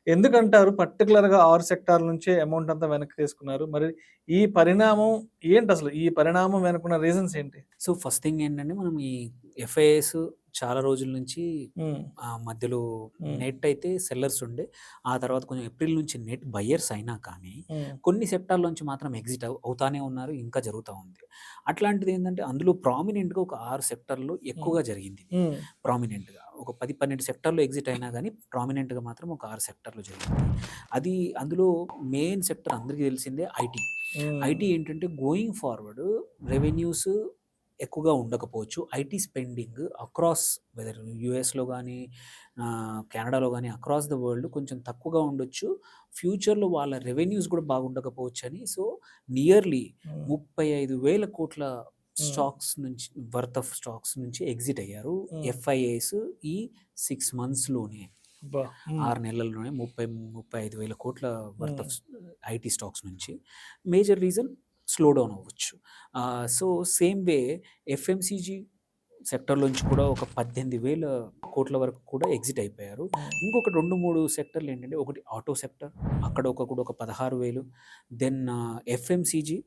ఎందుకంటారు పర్టిక్యులర్‌గా 6 సెక్టార్ల నుంచే అమౌంట్ అంతా వెనక్కి తీసుకున్నారు? మరి ఈ పరిణామం ఏంటసలు? ఈ పరిణామం వెనకున్న రీజన్స్ ఏంటి? సో, ఫస్ట్ థింగ్ ఏంటంటే మనం ఈ ఎఫ్ఐఎస్ చాలా రోజుల నుంచి హ్మ్. మధ్యలో హ్మ్. నెట్ అయితే సెల్లర్స్ ఉండే. ఆ తర్వాత కొంచెం ఏప్రిల్ నుంచి నెట్ బయర్స్ అయినా కానీ, హ్మ్. కొన్ని సెక్టార్‌లోంచి మాత్రం ఎగ్జిట్ అవుతానే ఉన్నారు. ఇంకా జరుగుతా ఉంది. అట్లాంటిదేంటంటే అందులో ప్రామినెంట్‌గా ఒక 6 సెక్టార్‌లో హ్మ్. ఎక్కువగా జరిగిందిది. హ్మ్. ప్రామినెంట్‌గా. ఒక 10, 12 సెక్టార్‌లో ఎగ్జిట్ అయినా గానీ, ప్రామినెంట్‌గా మాత్రం ఒక 6 సెక్టార్‌లో జరిగింది. అది అందులో మెయిన్ సెక్టార్ అందరికీ తెలిసిందే ఐటీ. హ్మ్. ఐటీ ఏంటంటే గోయింగ్ ఫార్వర్డ్ రెవెన్యూస్ ఎక్కువగా ఉండకపోవచ్చు. ఐటీ స్పెండింగ్ అక్రాస్ వెదర్ యూఎస్‌లో గానీ, కెనడాలో గానీ అక్రాస్ ద వరల్డ్ కొంచెం తక్కువగా ఉండొచ్చు. ఫ్యూచర్‌లో వాళ్ళ రెవెన్యూస్ గూడా బాగుండకపోవచ్చని సో, నియర్లీ హ్మ్. 35,000,00,00,000 హ్మ్. స్టాక్స్ నుంచి వర్త్ ఆఫ్ స్టాక్స్ నుంచి ఎగ్జిట్ అయ్యారు. హ్మ్. ఎఫ్ఐఐస్ ఈ 6 మంత్స్‌లోనే. అబ్బా! హ్మ్. 6 నెలల్లోనే 35,000,00,00,000 వర్త్ హ్మ్. ఆఫ్ ఐటీ స్టాక్స్ నుంచి. మేజర్ రీజన్ స్లో డౌన్ అవ్వచ్చు. సో, సేమ్ వే ఎఫ్ఎంసీజీ సెక్టార్‌లోంచి కూడా ఒక 18,000,00,00,000 వరకు కూడా ఎగ్జిట్ అయిపోయారు. హ్మ్. ఇంకొక 2, 3 సెక్టార్‌లేంటంటే ఒకటి ఆటో సెక్టార్ అక్కడ కూడా ఒక 16,000 దెన్ ఎఫ్ఎంసీజీ